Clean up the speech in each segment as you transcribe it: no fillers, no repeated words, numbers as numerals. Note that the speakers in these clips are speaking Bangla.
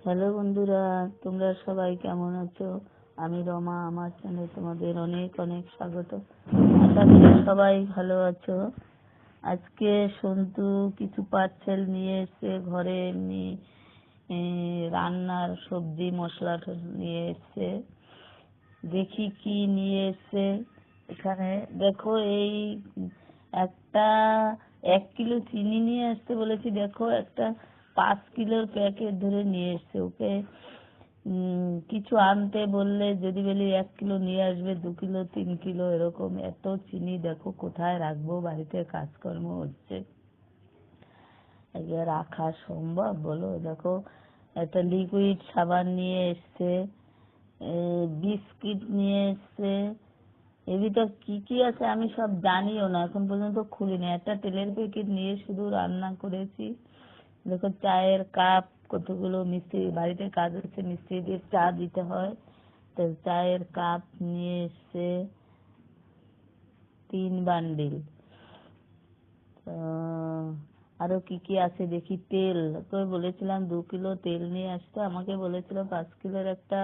হ্যালো বন্ধুরা, তোমরা সবাই কেমন আছো? আমি রমা, আমার চ্যানেলে তোমাদের অনেক অনেক স্বাগত। আশা করি সবাই ভালো আছো। আজকে সন্তু কিছু পার্সেল নিয়ে এসছে ঘরে, এমনি রান্নার সবজি মশলা নিয়ে এসছে। দেখি কি নিয়ে এসছে। এখানে দেখো, এই একটা 1 কিলো চিনি নিয়ে আসতে বলেছি। দেখো, একটা 5 কিলোর প্যাকেট ধরে নিয়ে এসছে। ওকে কিছু আনতে বললে যদি বলি 1 কিলো নিয়ে আসবে, 2 কিলো 3 কিলো এরকম। এত চিনি দেখো কোথায় রাখবো, বাড়িতে কাজকর্ম হচ্ছে, রাখা সম্ভব বলো? দেখো, একটা লিকুইড সাবান নিয়ে এসছে, বিস্কিট নিয়ে এসছে। এর ভিতর কি কি আছে আমি সব জানিও না, এখন পর্যন্ত খুলিনি। একটা তেলের প্যাকেট নিয়ে শুধু রান্না করেছি। দেখো, চায়ের কাপ কতগুলো, মিস্ত্রি বাড়িতে কাজ হচ্ছে, মিস্ত্রিদের চা দিতে হয়, তো চায়ের কাপ নিয়ে এসছে 3 বান্ডিল। আরো কি কি আছে দেখি। তেল তো বলেছিলাম 2 কিলো তেল নিয়ে আসতে, আমাকে বলেছিল 5 কিলোর একটা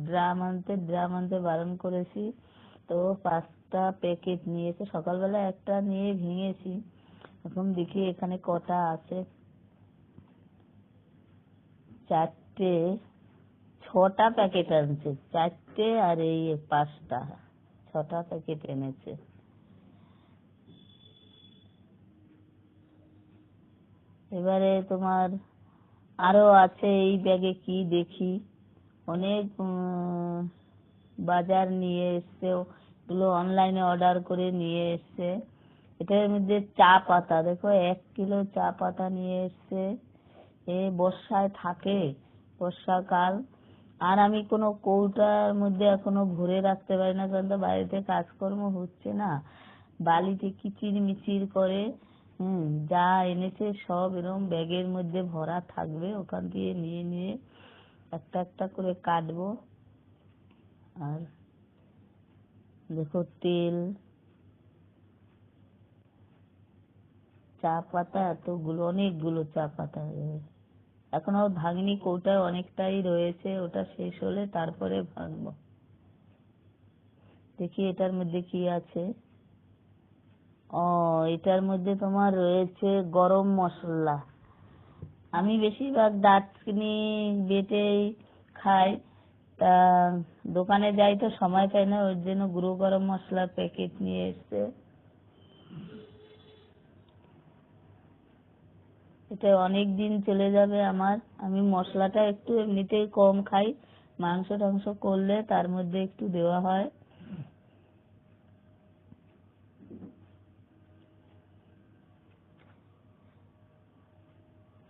ড্রাম আনতে বারণ করেছি। তো 5টা প্যাকেট নিয়েছে। সকালবেলা একটা নিয়ে ভেঙেছি। এখন দেখি এখানে কটা আছে। 4টে, 6টা প্যাকেট আনছে। 4টে আর এই 5টা, 6টা প্যাকেট এনেছে। এবারে তোমার আরো আছে এই ব্যাগে, কি দেখি। অনেক বাজার নিয়ে এসছে, ওগুলো অনলাইনে অর্ডার করে নিয়ে এসছে। এটার মধ্যে চা পাতা, দেখো 1 কিলো চা পাতা নিয়ে এসছে। বর্ষায় থাকে, বর্ষাকাল। আর আমি কোনো কৌটার মধ্যে এখনো ভরে রাখতে পারি না, কারণ তো বাড়িতে কাজকর্ম হচ্ছে না, বালিতে কিচির মিচির করে। যা এনেছে সব এরকম ব্যাগের মধ্যে ভরা থাকবে, ওখান দিয়ে নিয়ে নিয়ে একটা একটা করে কাটবো। আর দেখো, তেল, চা পাতা, এতগুলো, অনেকগুলো চা পাতা। এখনো ভাঙিনি, কৌটায় অনেকটাই রয়েছে, ওটা শেষ হলে তারপরে ভাঙবো। দেখি এটার মধ্যে কি আছে। এটার মধ্যে তোমার রয়েছে গরম মশলা। আমি বেশিরভাগ দারচিনি বেটেই খাই, তা দোকানে যাই তো সময় পাই না, ওর জন্য গুঁড়ো গরম মশলার প্যাকেট নিয়ে এসছে। এটা অনেক দিন চলে যাবে আমার। আমি মশলাটা একটু এমনিতেই কম খাই, মাংস টাংস করলে তার মধ্যে একটু দেওয়া হয়।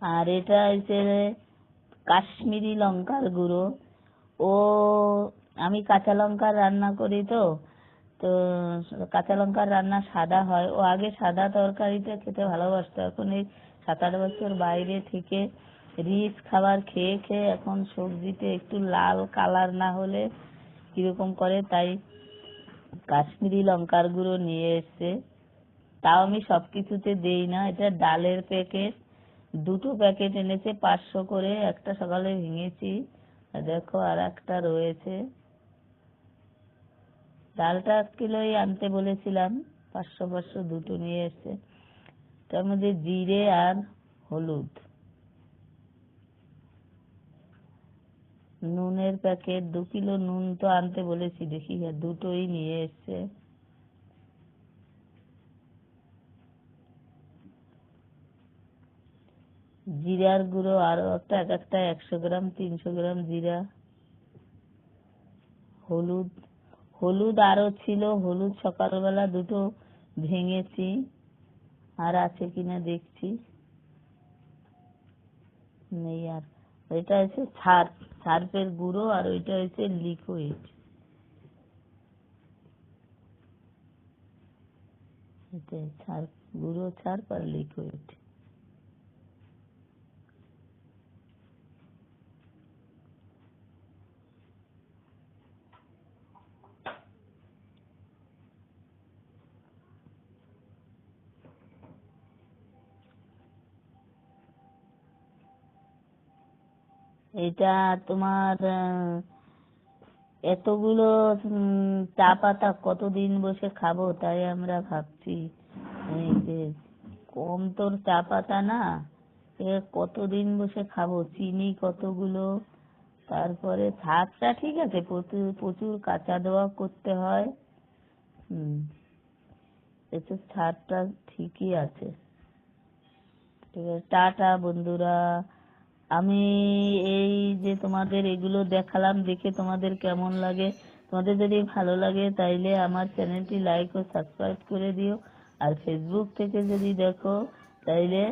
আর এটা হচ্ছে কাশ্মীরি লঙ্কার গুঁড়ো। ও আমি কাঁচা লঙ্কার রান্না করি, তো তো কাঁচা লঙ্কার রান্না সাদা হয়। ও আগে সাদা তরকারিটা খেতে ভালোবাসতো, এখন এই 7-8 বছর বাইরে থেকে রিচ খাবার খেয়ে খেয়ে এখন সবজিতে একটু লাল কালার না হলে কিরকম করে, তাই কাশ্মীরি লঙ্কার গুঁড়ো নিয়ে এসছে। তাও আমি সবকিছুতে দেই না। এটা ডালের প্যাকেট, 2টো প্যাকেট এনেছে 500 করে। একটা সকালে ভেঙেছি, দেখো আর একটা রয়েছে। ডালটা 1 কিলোই আনতে বলেছিলাম, 500 500 2টো নিয়ে এসছে। তার মধ্যে জিরে আর হলুদ। নুনের প্যাকেট, 2 কিলো নুন তো আনতে বলেছি, দেখি 2টোই নিয়ে এসছে। জিরার গুঁড়ো আরো একটা, এক একটা 100 গ্রাম 300 গ্রাম জিরা। হলুদ, হলুদ আরো ছিল, হলুদ সকালবেলা 2টো ভেঙেছি, আর আছে কিনা দেখছি। নেই আর। এটা হচ্ছে সার্ফের গুঁড়ো, আর ওইটা হচ্ছে লিকুইড। এটা সার্ফ, গুঁড়ো সার্ফ আর লিকুইড। এটা তোমার এতগুলো চা পাতা কতদিন বসে খাবো, তাই আমরা ভাবছি। এই যে কম তোর চা পাতা না, এ কতদিন বসে খাবো, চিনি কতগুলো, তারপরে ছাদটা ঠিক আছে, প্রচুর প্রচুর কাঁচা দেওয়া করতে হয়। হুম, একটু ছাদটা ঠিকই আছে। ঠিক আছে, টাটা বন্ধুরা। আমি এই যে তোমাদের এগুলো দেখালাম, দেখে তোমাদের কেমন লাগে, তোমাদের যদি ভালো লাগে তাইলে আমার চ্যানেলটি লাইক ও সাবস্ক্রাইব করে দিও। আর ফেসবুক থেকে যদি দেখো তাইলে